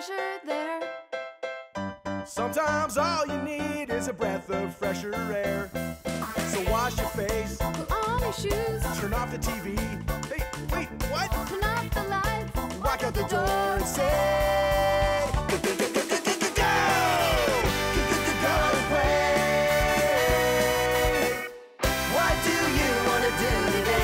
pleasure there. Sometimes all you need is a breath of fresher air. So wash your face, Put on your shoes, turn off the TV. Hey, wait, what? turn off the lights, Walk out the door and say, go, go, go, go, go, go, go, go, go away. What do you want to do today?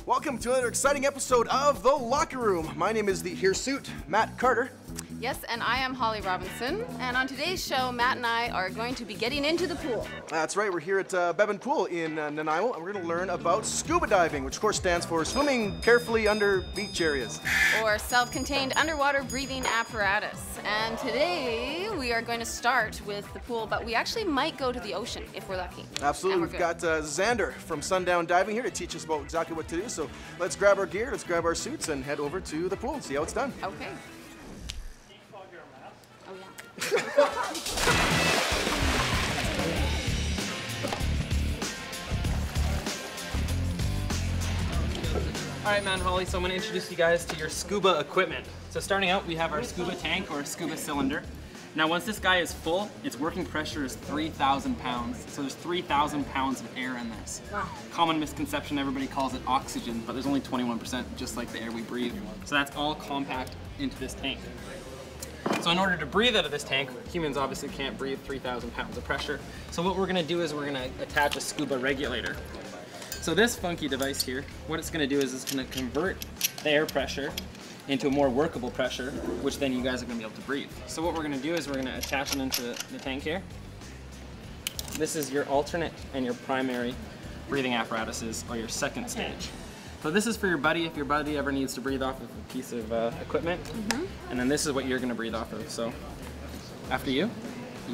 Welcome to another exciting episode of The Locker Room. My name is the hirsute, Matt Carter. Yes, and I am Holly Robinson, and on today's show, Matt and I are going to be getting into the pool. That's right, we're here at Beban Pool in Nanaimo, and we're going to learn about scuba diving, which of course stands for swimming carefully under beach areas. Or self-contained underwater breathing apparatus. And today, we are going to start with the pool, but we actually might go to the ocean if we're lucky. Absolutely, we've got Xander from Sundown Diving here to teach us about exactly what to do. So let's grab our gear, let's grab our suits, and head over to the pool and see how it's done. Okay. Oh, yeah. All right, Matt and Holly, so I'm going to introduce you guys to your scuba equipment. So starting out, we have our scuba tank or scuba cylinder. Now once this guy is full, its working pressure is 3,000 pounds. So there's 3,000 pounds of air in this. Wow. Common misconception, everybody calls it oxygen, but there's only 21%, just like the air we breathe. So that's all compact into this tank. So in order to breathe out of this tank, humans obviously can't breathe 3,000 pounds of pressure. So what we're gonna do is we're gonna attach a scuba regulator. So this funky device here, what it's gonna do is it's gonna convert the air pressure into a more workable pressure, which then you guys are gonna be able to breathe. So what we're gonna do is we're gonna attach it into the tank here. This is your alternate and your primary breathing apparatuses, or your second stage. So this is for your buddy if your buddy ever needs to breathe off of a piece of equipment. And then this is what you're gonna breathe off of. So after you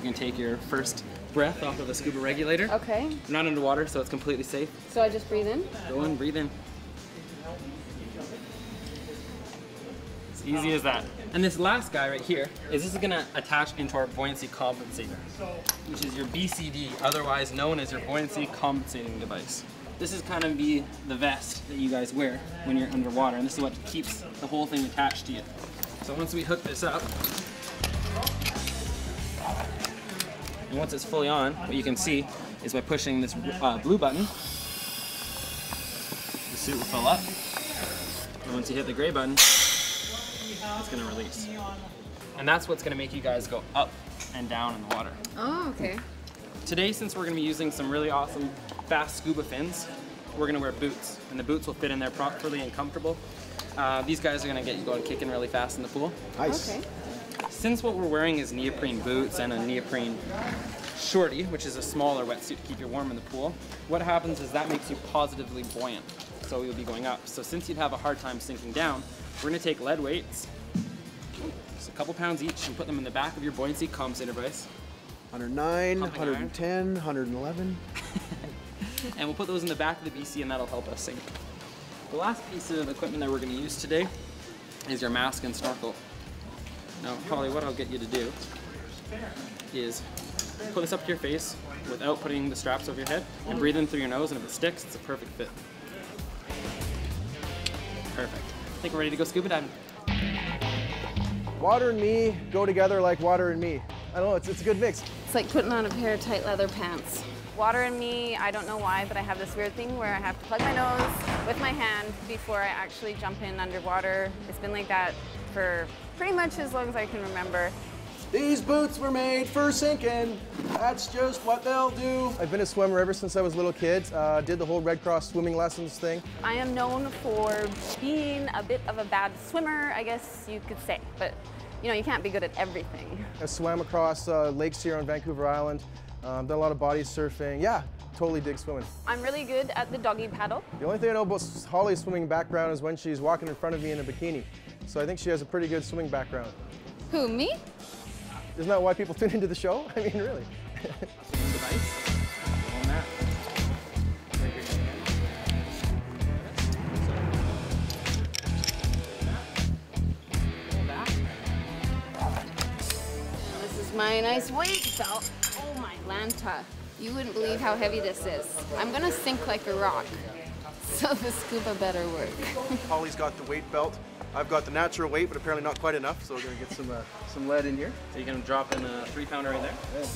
can take your first breath off of the scuba regulator. Okay. You're not underwater, so it's completely safe. So I just breathe in? Go in, breathe in. As easy as that. And this last guy right here is gonna attach into our buoyancy compensator, which is your BCD, otherwise known as your buoyancy compensating device. This is kind of the vest that you guys wear when you're underwater, and this is what keeps the whole thing attached to you. So once we hook this up, and once it's fully on, what you can see is by pushing this blue button, the suit will fill up, and once you hit the gray button, it's gonna release. And that's what's gonna make you guys go up and down in the water. Oh, okay. Today, since we're gonna be using some really awesome fast scuba fins, we're gonna wear boots, and the boots will fit in there properly and comfortable. These guys are gonna get you going kicking really fast in the pool. Nice. Okay. Since what we're wearing is neoprene boots and a neoprene shorty, which is a smaller wetsuit to keep you warm in the pool, what happens is that makes you positively buoyant, so you'll be going up. So since you'd have a hard time sinking down, we're gonna take lead weights, just a couple pounds each, and put them in the back of your buoyancy compensator device. 109, Pumping 110, 111. And we'll put those in the back of the BC, and that'll help us sink. The last piece of equipment that we're going to use today is your mask and snorkel. Now, Holly, what I'll get you to do is put this up to your face without putting the straps over your head, and breathe in through your nose, and if it sticks, it's a perfect fit. Perfect. I think we're ready to go scuba diving. Water and me go together like water and me. I don't know, it's a good mix. It's like putting on a pair of tight leather pants. Water and me, I don't know why, but I have this weird thing where I have to plug my nose with my hand before I actually jump in underwater. It's been like that for pretty much as long as I can remember. These boots were made for sinking. That's just what they'll do. I've been a swimmer ever since I was a little kid. Did the whole Red Cross swimming lessons thing. I am known for being a bit of a bad swimmer, I guess you could say, but you know, you can't be good at everything. I swam across lakes here on Vancouver Island. Done a lot of body surfing. Yeah, totally dig swimming. I'm really good at the doggy paddle. The only thing I know about Holly's swimming background is when she's walking in front of me in a bikini. So I think she has a pretty good swimming background. Who, me? Isn't that why people tune into the show? I mean, really. This is my nice weight belt. Oh my Lanta. You wouldn't believe how heavy this is. I'm gonna sink like a rock. So the scuba better work. Holly's got the weight belt. I've got the natural weight, but apparently not quite enough, so we're gonna get some lead in here. So you're gonna drop in a 3-pounder right there. Okay.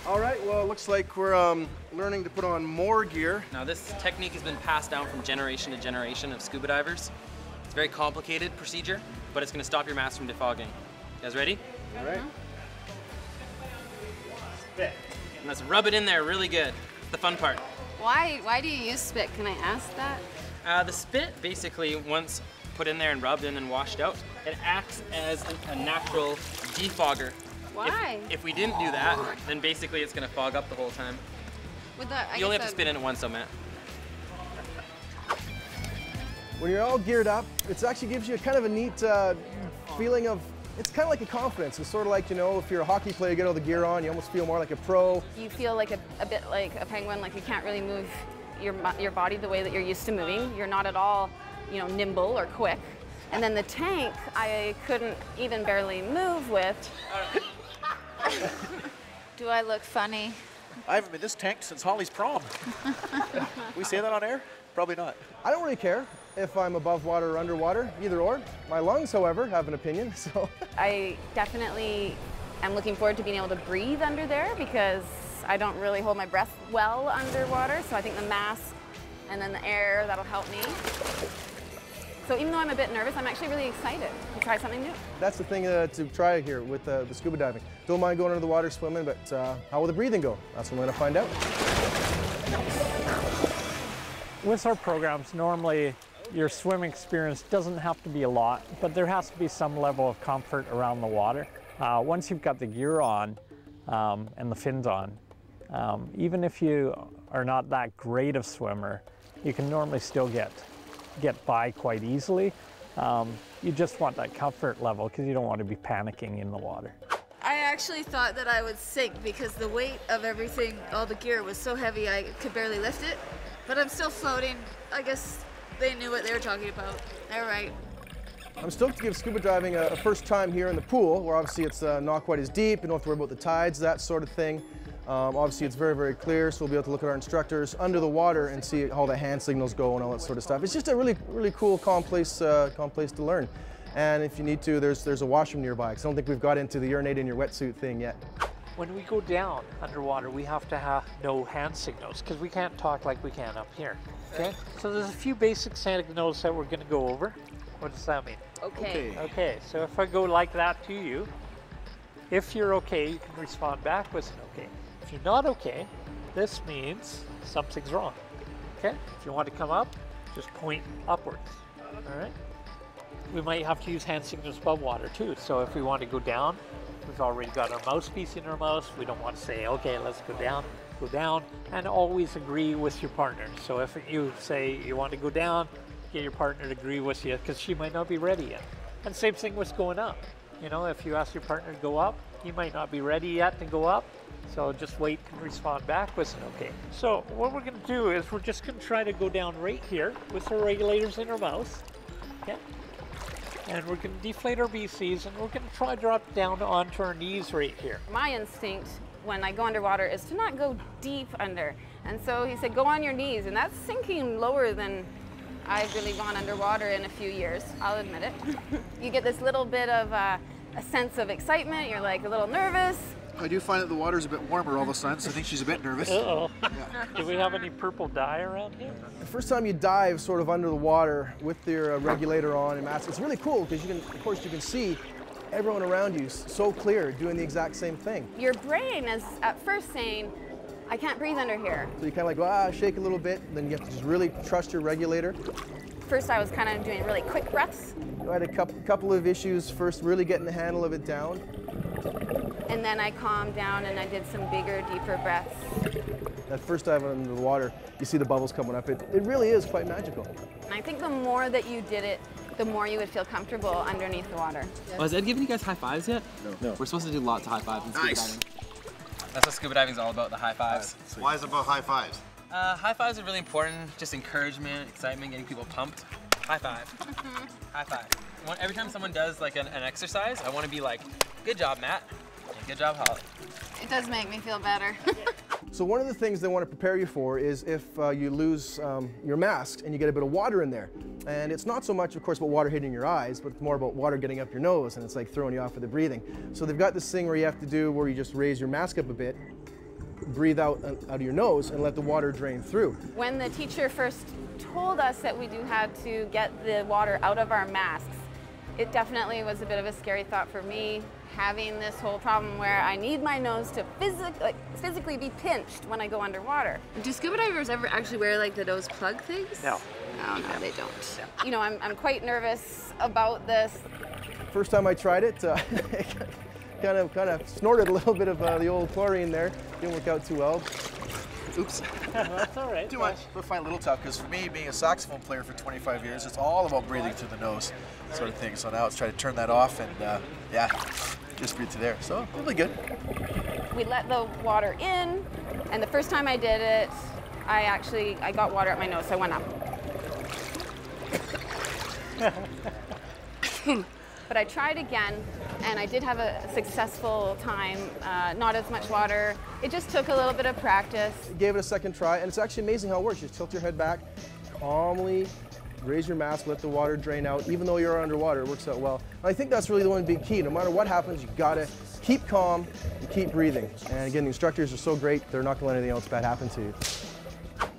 All right, well, it looks like we're learning to put on more gear. Now this technique has been passed down from generation to generation of scuba divers. It's a very complicated procedure, but it's gonna stop your mask from defogging. You guys ready? All right. Spit. And let's rub it in there really good. The fun part. Why do you use spit? Can I ask that? The spit, basically, once put in there and rubbed in and washed out, it acts as a natural defogger. Why? If we didn't do that, then basically it's gonna fog up the whole time. You only have to spit in it once though, Matt. When you're all geared up, it actually gives you kind of a neat feeling of, it's kind of like a confidence. It's sort of like, you know, if you're a hockey player, you get all the gear on, you almost feel more like a pro. You feel like a bit like a penguin, like you can't really move your body the way that you're used to moving. You're not at all, you know, nimble or quick. And then the tank, I couldn't even barely move with. Do I look funny? I haven't been this tanked since Holly's prom. We say that on air? Probably not. I don't really care if I'm above water or underwater, either or. My lungs, however, have an opinion, so. I definitely am looking forward to being able to breathe under there because I don't really hold my breath well underwater, so I think the mask and then the air, that'll help me. So even though I'm a bit nervous, I'm actually really excited to try something new. That's the thing to try here with the scuba diving. Don't mind going under the water swimming, but how will the breathing go? That's what we're gonna find out. With our programs, normally your swimming experience doesn't have to be a lot, but there has to be some level of comfort around the water. Once you've got the gear on and the fins on, even if you are not that great of swimmer, you can normally still get by quite easily. You just want that comfort level because you don't want to be panicking in the water. I actually thought that I would sink because the weight of everything, all the gear was so heavy I could barely lift it. But I'm still floating. I guess they knew what they were talking about. They're right. I'm stoked to give scuba diving a first time here in the pool, where obviously it's not quite as deep, you don't have to worry about the tides, that sort of thing. Obviously it's very, very clear, so we'll be able to look at our instructors under the water and see how the hand signals go and all that sort of stuff. It's just a really, really cool, calm place to learn. And if you need to, there's a washroom nearby, because I don't think we've got into the urinate in your wetsuit thing yet. When we go down underwater, we have to know hand signals because we can't talk like we can up here, okay? So there's a few basic signals that we're gonna go over. What does that mean? Okay. Okay, so if I go like that to you, if you're okay, you can respond back with an okay. If you're not okay, this means something's wrong, okay? If you want to come up, just point upwards, all right? We might have to use hand signals above water too. So if we want to go down, we've already got our mouthpiece in our mouth. We don't want to say, okay, let's go down, and always agree with your partner. So if you say you want to go down, get your partner to agree with you because she might not be ready yet. And same thing with going up. You know, if you ask your partner to go up, he might not be ready yet to go up. So just wait and respond back with an okay. So what we're going to do is we're just going to try to go down right here with our regulators in our mouth. Okay. And we're going to deflate our BCs and we're going to try to drop down onto our knees right here. My instinct when I go underwater is to not go deep under. And so he said, go on your knees. And that's sinking lower than I've really gone underwater in a few years, I'll admit it. You get this little bit of a sense of excitement. You're like a little nervous. I do find that the water's a bit warmer all of a sudden, so I think she's a bit nervous. Uh-oh. Yeah. Do we have any purple dye around here? The first time you dive sort of under the water with your regulator on and mask, it's really cool because of course you can see everyone around you so clear doing the exact same thing. Your brain is at first saying, I can't breathe under here. So you kind of like, shake a little bit, and then you have to just really trust your regulator. First I was kind of doing really quick breaths. I had a couple of issues first, really getting the handle of it down. And then I calmed down and I did some bigger, deeper breaths. That first dive under the water, you see the bubbles coming up. It really is quite magical. And I think the more that you did it, the more you would feel comfortable underneath the water. Oh, has Ed given you guys high fives yet? No. We're supposed to do lots of high fives in scuba diving. That's what scuba diving is all about, the high fives. Why is it about high fives? High fives are really important, just encouragement, excitement, getting people pumped. High five. High five. Every time someone does like an exercise, I want to be like, good job, Matt. Good job, Holly. It does make me feel better. So one of the things they want to prepare you for is if you lose your mask and you get a bit of water in there. And it's not so much, of course, about water hitting your eyes, but it's more about water getting up your nose, and it's like throwing you off with the breathing. So they've got this thing where you have to do where you just raise your mask up a bit, breathe out of your nose, and let the water drain through. When the teacher first told us that we do have to get the water out of our masks, it definitely was a bit of a scary thought for me, having this whole problem where I need my nose to physically be pinched when I go underwater. Do scuba divers ever actually wear like the nose plug things? No. No, they don't. You know, I'm quite nervous about this. First time I tried it, kind of snorted a little bit of the old chlorine there. Didn't work out too well. Oops. That's all right. Too much. I find it a little tough because for me, being a saxophone player for 25 years, it's all about breathing through the nose, sort of thing. So now it's trying to turn that off and yeah, just breathe through there. So really good. We let the water in, and the first time I did it, I got water up my nose, so I went up. But I tried again, and I did have a successful time, not as much water. It just took a little bit of practice. Gave it a second try, and it's actually amazing how it works. You just tilt your head back, calmly raise your mask, let the water drain out. Even though you're underwater, it works out well. And I think that's really the one big key. No matter what happens, you gotta keep calm and keep breathing. And again, the instructors are so great, they're not gonna let anything else bad happen to you.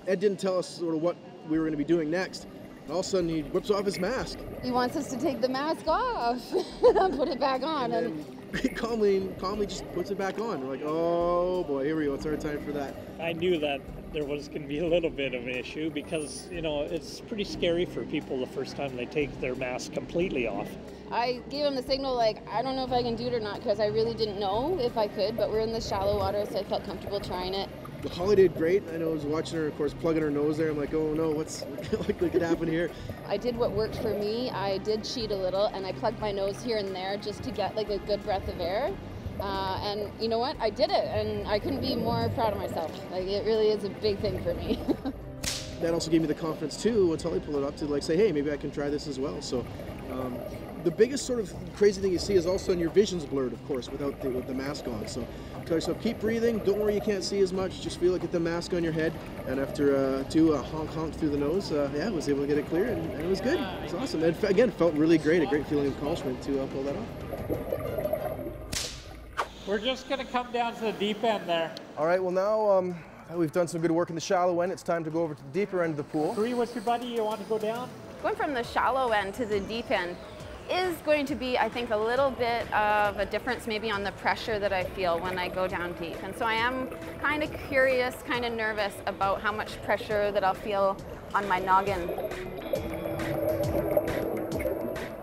Ed didn't tell us sort of what we were gonna be doing next. And all of a sudden, he whips off his mask. He wants us to take the mask off and put it back on. And then calmly just puts it back on. We're like, oh boy, here we go, it's our time for that. I knew that there was going to be a little bit of an issue because, you know, it's pretty scary for people the first time they take their mask completely off. I gave him the signal, like, I don't know if I can do it or not, because I really didn't know if I could, but we're in the shallow water, so I felt comfortable trying it. Holly did great. I know I was watching her, of course, plugging her nose there. I'm like, oh no, what could happen here? I did what worked for me. I did cheat a little, and I plugged my nose here and there just to get like a good breath of air. And you know what? I did it, and I couldn't be more proud of myself. Like, it really is a big thing for me. That also gave me the confidence too, once Holly pulled it up, to like say, hey, maybe I can try this as well. So the biggest sort of crazy thing you see is all of a sudden your vision's blurred, of course, with the mask on. So tell yourself, keep breathing. Don't worry, you can't see as much. Just feel like get the mask on your head. And after two honk through the nose, yeah, I was able to get it clear, and it was good. It was awesome. And again, felt really great. A great feeling of accomplishment to pull that off. We're just going to come down to the deep end there. All right, well now we've done some good work in the shallow end. It's time to go over to the deeper end of the pool. Agree with your buddy? You want to go down? Going from the shallow end to the deep end is going to be, I think, a little bit of a difference maybe on the pressure that I feel when I go down deep. And so I am kind of curious, kind of nervous about how much pressure that I'll feel on my noggin.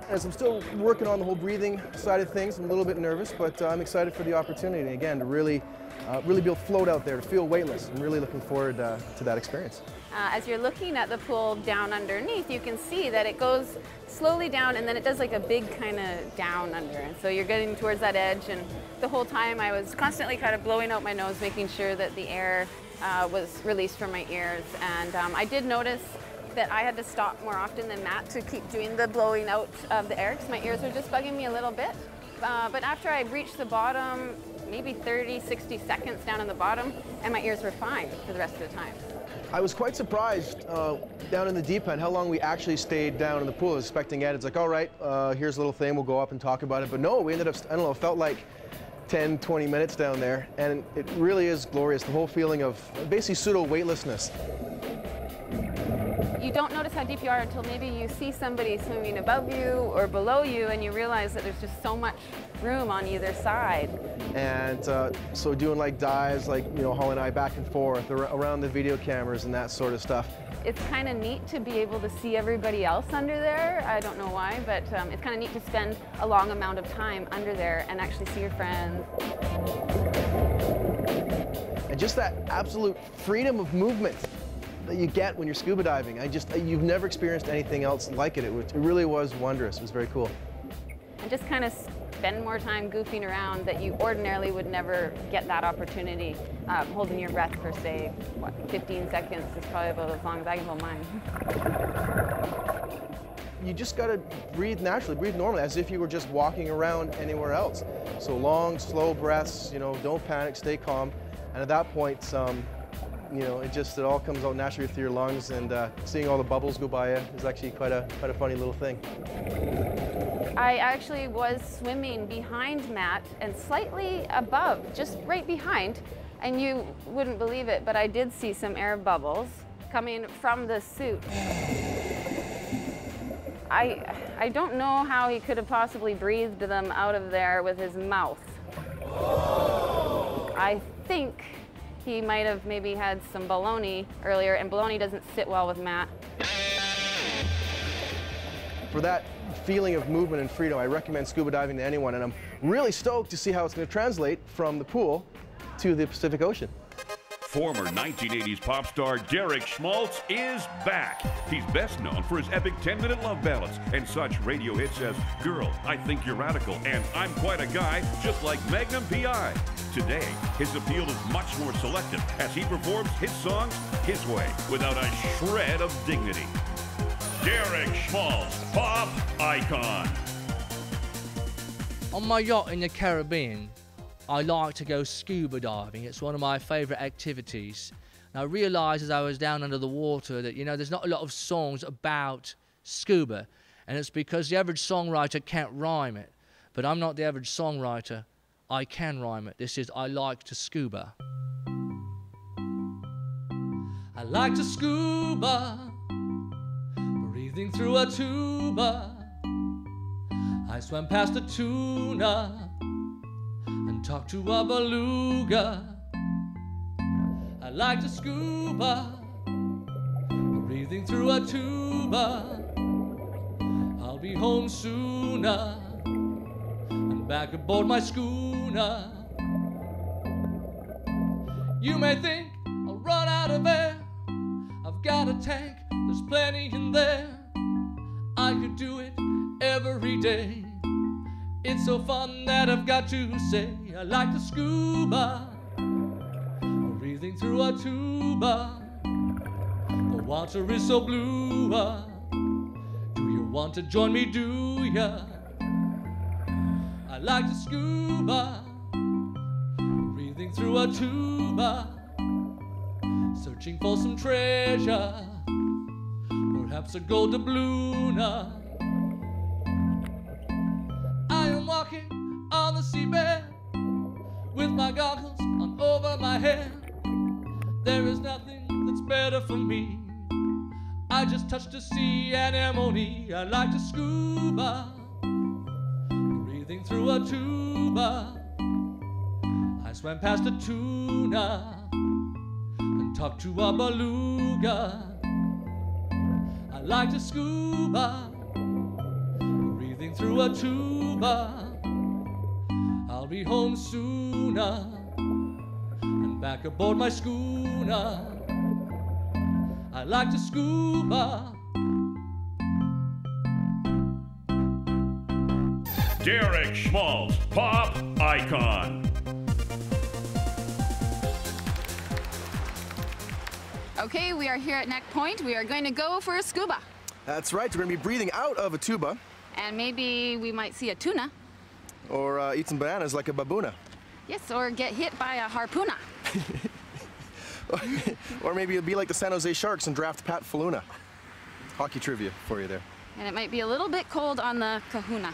As I'm still working on the whole breathing side of things, I'm a little bit nervous, but I'm excited for the opportunity, again, to really be able to float out there, to feel weightless. I'm really looking forward to that experience. As you're looking at the pool down underneath, you can see that it goes slowly down, and then it does like a big kind of down under. And so you're getting towards that edge, and the whole time I was constantly kind of blowing out my nose, making sure that the air was released from my ears. And I did notice that I had to stop more often than Matt to keep doing the blowing out of the air, because my ears were just bugging me a little bit. But after I reached the bottom, maybe 30, 60 seconds down in the bottom, and my ears were fine for the rest of the time. I was quite surprised down in the deep end how long we actually stayed down in the pool. I was expecting Ed, it's like, all right, here's a little thing, we'll go up and talk about it. But no, we ended up, I don't know, it felt like 10, 20 minutes down there. And it really is glorious, the whole feeling of basically pseudo-weightlessness. You don't notice how deep you are until maybe you see somebody swimming above you or below you, and you realize that there's just so much room on either side. And so doing like dives, like, you know, Holly and I back and forth around the video cameras and that sort of stuff. It's kind of neat to be able to see everybody else under there. I don't know why, but it's kind of neat to spend a long amount of time under there and actually see your friends. And just that absolute freedom of movement that you get when you're scuba diving. You've never experienced anything else like it. It really was wondrous. It was very cool. And just kind of spend more time goofing around that you ordinarily would never get that opportunity. Holding your breath for, say, what, 15 seconds is probably about as long as I can hold mine. you just got to breathe naturally, breathe normally, as if you were just walking around anywhere else. So long, slow breaths, you know, don't panic, stay calm. And at that point, you know, it all comes out naturally through your lungs, and seeing all the bubbles go by you is actually quite a funny little thing. I actually was swimming behind Matt and slightly above, just right behind, and you wouldn't believe it, but I did see some air bubbles coming from the suit. I don't know how he could have possibly breathed them out of there with his mouth. I think he might have maybe had some bologna earlier, and bologna doesn't sit well with Matt. For that feeling of movement and freedom, I recommend scuba diving to anyone, and I'm really stoked to see how it's going to translate from the pool to the Pacific Ocean. Former 1980s pop star Derek Schmaltz is back. He's best known for his epic 10-minute love ballads and such radio hits as Girl, I Think You're Radical and I'm Quite a Guy, just like Magnum P.I. Today, his appeal is much more selective as he performs his songs his way without a shred of dignity. Derek Schmaltz, pop icon. On my yacht in the Caribbean, I like to go scuba diving. It's one of my favorite activities. And I realized as I was down under the water that, you know, there's not a lot of songs about scuba. And it's because the average songwriter can't rhyme it. But I'm not the average songwriter. I can rhyme it. This is I like to scuba. I like to scuba, breathing through a tuba. I swam past a tuna and talked to a beluga. I like to scuba, breathing through a tuba. I'll be home sooner and back aboard my schooner. You may think I'll run out of air. I've got a tank, there's plenty in there. I could do it every day. It's so fun that I've got to say I like to scuba, breathing through a tuba. The water is so blue. Do you want to join me, do ya? I like to scuba, breathing through a tuba, searching for some treasure, perhaps a gold doubloon. I am walking on the seabed with my goggles on over my head. There is nothing that's better for me. I just touched a sea anemone. I like to scuba, breathing through a tuba. I swam past a tuna and talked to a beluga. I like to scuba, breathing through a tuba. I'll be home sooner and back aboard my schooner. I like to scuba. Derek Schmaltz, pop icon. Okay, we are here at Neck Point. We are going to go for a scuba. That's right, we're going to be breathing out of a tuba. And maybe we might see a tuna. Or eat some bananas like a baboona. Yes, or get hit by a harpoona. Or maybe it'll be like the San Jose Sharks and draft Pat Faluna. Hockey trivia for you there. And it might be a little bit cold on the kahuna.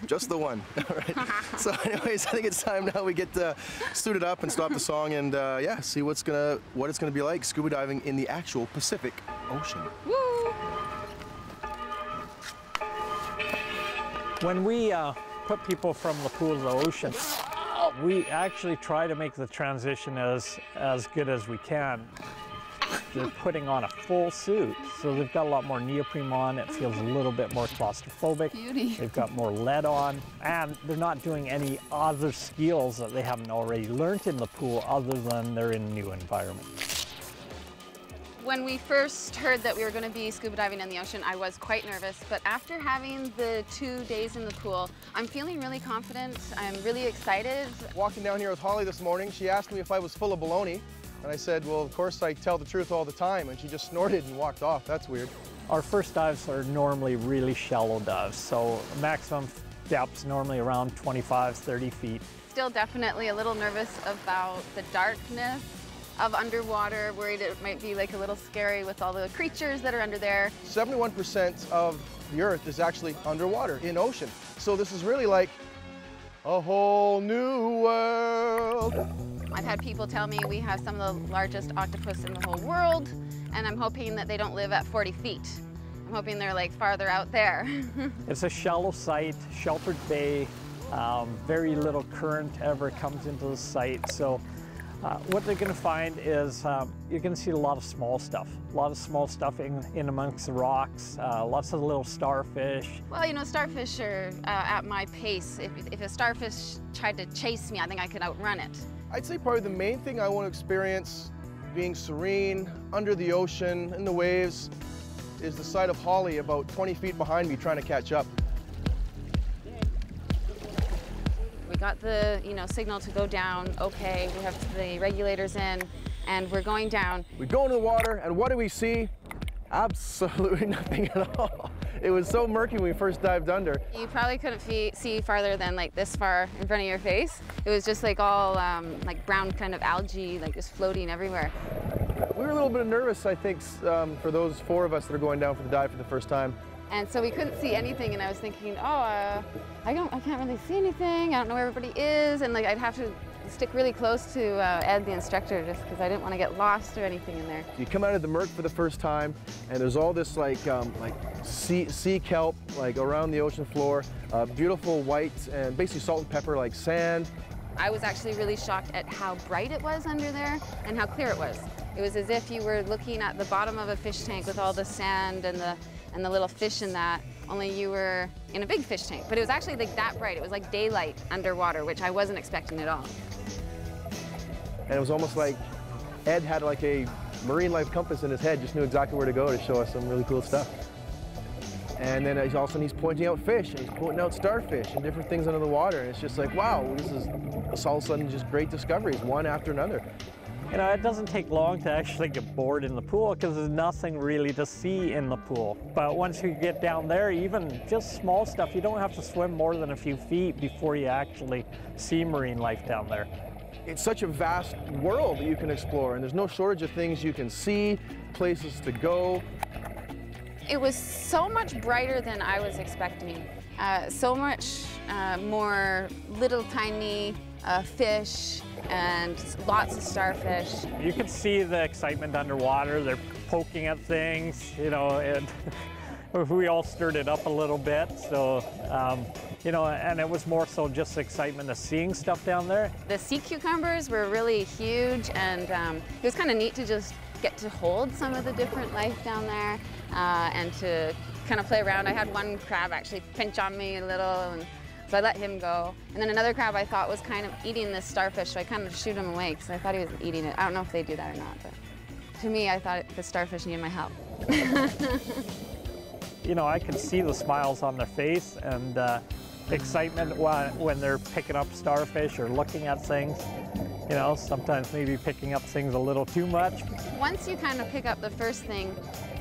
Just the one. All right. So anyways, I think it's time now we get suited up and stop the song and yeah, see what it's gonna be like scuba diving in the actual Pacific Ocean. Woo! When we put people from the pool to the ocean, we actually try to make the transition as good as we can. They're putting on a full suit, so they've got a lot more neoprene on. It feels a little bit more claustrophobic. Beauty. They've got more lead on, and they're not doing any other skills that they haven't already learned in the pool other than they're in a new environment. When we first heard that we were going to be scuba diving in the ocean, I was quite nervous, but after having the 2 days in the pool, I'm feeling really confident. I'm really excited. Walking down here with Holly this morning, she asked me if I was full of baloney, and I said, well, of course I tell the truth all the time, and she just snorted and walked off. That's weird. Our first dives are normally really shallow dives, so maximum depth's normally around 25, 30 feet. Still definitely a little nervous about the darkness of underwater, worried it might be like a little scary with all the creatures that are under there. 71% of the Earth is actually underwater, in ocean. So this is really like a whole new world. I've had people tell me we have some of the largest octopus in the whole world, and I'm hoping that they don't live at 40 feet. I'm hoping they're like farther out there. It's a shallow site, sheltered bay, very little current ever comes into the site. So what they're going to find is you're going to see a lot of small stuff. A lot of small stuff in amongst the rocks, lots of little starfish. Well, you know, starfish are at my pace. If a starfish tried to chase me, I think I could outrun it. I'd say probably the main thing I want to experience being serene, under the ocean, in the waves, is the sight of Holly about 20 feet behind me trying to catch up. We got the signal to go down. Okay, we have the regulators in, and we're going down. We go into the water, and what do we see? Absolutely nothing at all. It was so murky when we first dived under. You probably couldn't see farther than like this far in front of your face. It was just like all like brown kind of algae, like just floating everywhere. We were a little bit nervous, I think, for those 4 of us that are going down for the dive for the first time. And so we couldn't see anything, and I was thinking, oh, I can't really see anything. I don't know where everybody is, and like I'd have to stick really close to Ed, the instructor, just because I didn't want to get lost or anything in there. You come out of the murk for the first time, and there's all this like sea kelp like around the ocean floor, beautiful white and basically salt and pepper like sand. I was actually really shocked at how bright it was under there and how clear it was. It was as if you were looking at the bottom of a fish tank with all the sand and the little fish in that, only you were in a big fish tank. But it was actually like that bright. It was like daylight underwater, which I wasn't expecting at all. And it was almost like Ed had like a marine life compass in his head, just knew exactly where to go to show us some really cool stuff. And then all of a sudden he's pointing out fish, and he's pointing out starfish and different things under the water. And it's just like, wow, this is all of a sudden just great discoveries, one after another. You know, it doesn't take long to actually get bored in the pool because there's nothing really to see in the pool. But once you get down there, even just small stuff, you don't have to swim more than a few feet before you actually see marine life down there. It's such a vast world that you can explore, and there's no shortage of things you can see, places to go. It was so much brighter than I was expecting. So much more little tiny fish and lots of starfish. You can see the excitement underwater. They're poking at things, you know, and we all stirred it up a little bit. So, you know, and it was more so just the excitement of seeing stuff down there. The sea cucumbers were really huge, and it was kind of neat to just get to hold some of the different life down there and to kind of play around. I had one crab actually pinch on me a little, and so I let him go. And then another crab I thought was kind of eating this starfish, so I kind of shoot him away because I thought he was eating it. I don't know if they do that or not, but to me, I thought the starfish needed my help. You know, I could see the smiles on their face and excitement when they're picking up starfish or looking at things. You know, sometimes maybe picking up things a little too much. Once you kind of pick up the first thing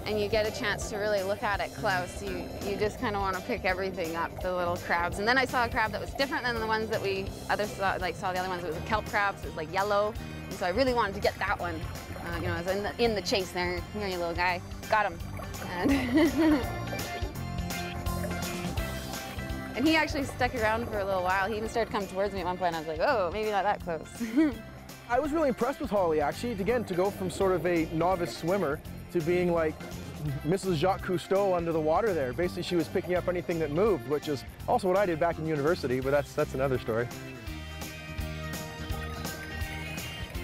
and you get a chance to really look at it close, you just kind of want to pick everything up, the little crabs. And then I saw a crab that was different than the ones that saw the other ones. It was a kelp crab, so it was like yellow. And so I really wanted to get that one. You know, I was in the chase there. Here, you little guy. Got him. And he actually stuck around for a little while. He even started to come towards me at one point. I was like, oh, maybe not that close. I was really impressed with Holly, actually, again, to go from sort of a novice swimmer to being like Mrs. Jacques Cousteau under the water there. Basically, she was picking up anything that moved, which is also what I did back in university, but that's another story.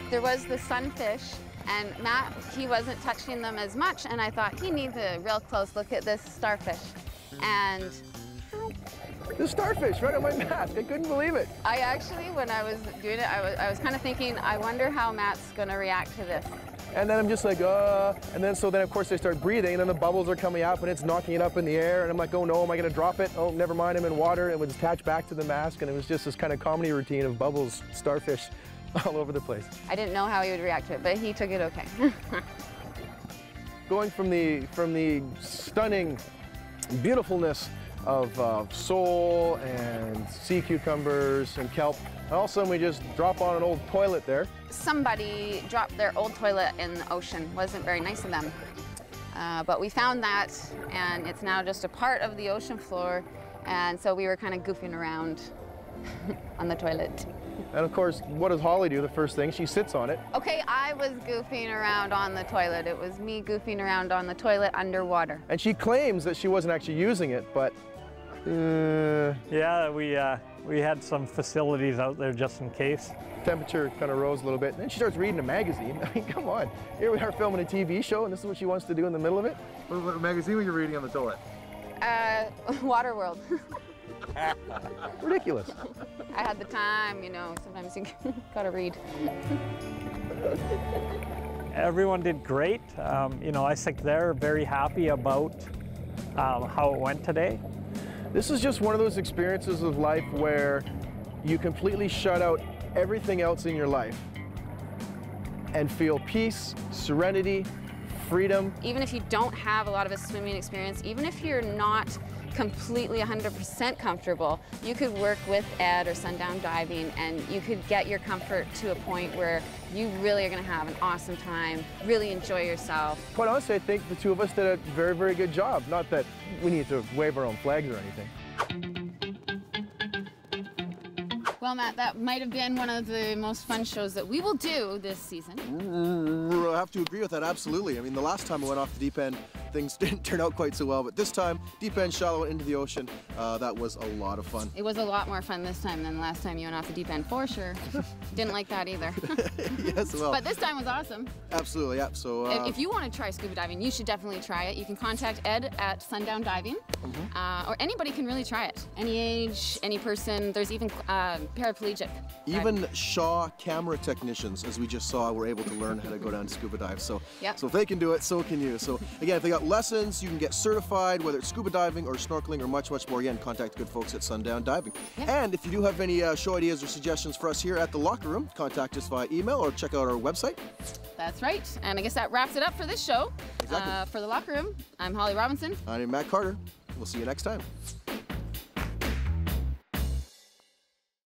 There was the sunfish, and Matt, he wasn't touching them as much, and I thought he needs a real close look at this starfish. And the starfish right on my mask. I couldn't believe it. I actually, when I was doing it, I was kind of thinking, I wonder how Matt's going to react to this. And then I'm just like, and then so then of course I start breathing, and then the bubbles are coming up, and it's knocking it up in the air, and I'm like, oh no, am I gonna drop it? Oh, never mind, I'm in water. It would attach back to the mask, and it was just this kind of comedy routine of bubbles, starfish all over the place. I didn't know how he would react to it, but he took it okay. Going from the stunning beautifulness of sole and sea cucumbers and kelp, and all of a sudden we just drop on an old toilet there. Somebody dropped their old toilet in the ocean. Wasn't very nice of them. But we found that, and it's now just a part of the ocean floor, and so we were kind of goofing around on the toilet. And of course, what does Holly do the first thing? She sits on it. Okay, I was goofing around on the toilet. It was me goofing around on the toilet underwater. And she claims that she wasn't actually using it, but... Yeah, we had some facilities out there just in case. Temperature kind of rose a little bit, and then she starts reading a magazine. I mean, come on. Here we are filming a TV show, and this is what she wants to do in the middle of it? What magazine were you reading on the toilet? Waterworld. Ridiculous. I had the time, you know, sometimes you gotta read. Everyone did great. You know, I think they're very happy about how it went today. This is just one of those experiences of life where you completely shut out everything else in your life and feel peace, serenity, freedom. Even if you don't have a lot of a swimming experience, even if you're not completely 100% comfortable, you could work with Ed or Sundown Diving, and you could get your comfort to a point where you really are going to have an awesome time, really enjoy yourself. Quite honestly, I think the two of us did a very, very good job. Not that we need to wave our own flags or anything. Well, Matt, that might have been one of the most fun shows that we will do this season. I have to agree with that, absolutely. I mean, the last time I went off the deep end, things didn't turn out quite so well, but this time, deep end, shallow into the ocean, that was a lot of fun. It was a lot more fun this time than the last time you went off the deep end, for sure. Didn't like that either. Yes, well. But this time was awesome. Absolutely, yeah. So if you want to try scuba diving, you should definitely try it. You can contact Ed at Sundown Diving, or anybody can really try it. Any age, any person. There's even paraplegic. Even Shaw camera technicians, as we just saw, were able to learn how to go down and scuba dive. So, yep. So if they can do it, so can you. So again, if they got lessons, you can get certified, whether it's scuba diving or snorkeling or much, much more. Again, contact the good folks at Sundown Diving. Yep. And if you do have any show ideas or suggestions for us here at the Locker Room, contact us via email or check out our website. That's right. And I guess that wraps it up for this show. Exactly. For the Locker Room, I'm Holly Robinson. I'm Matt Carter. We'll see you next time.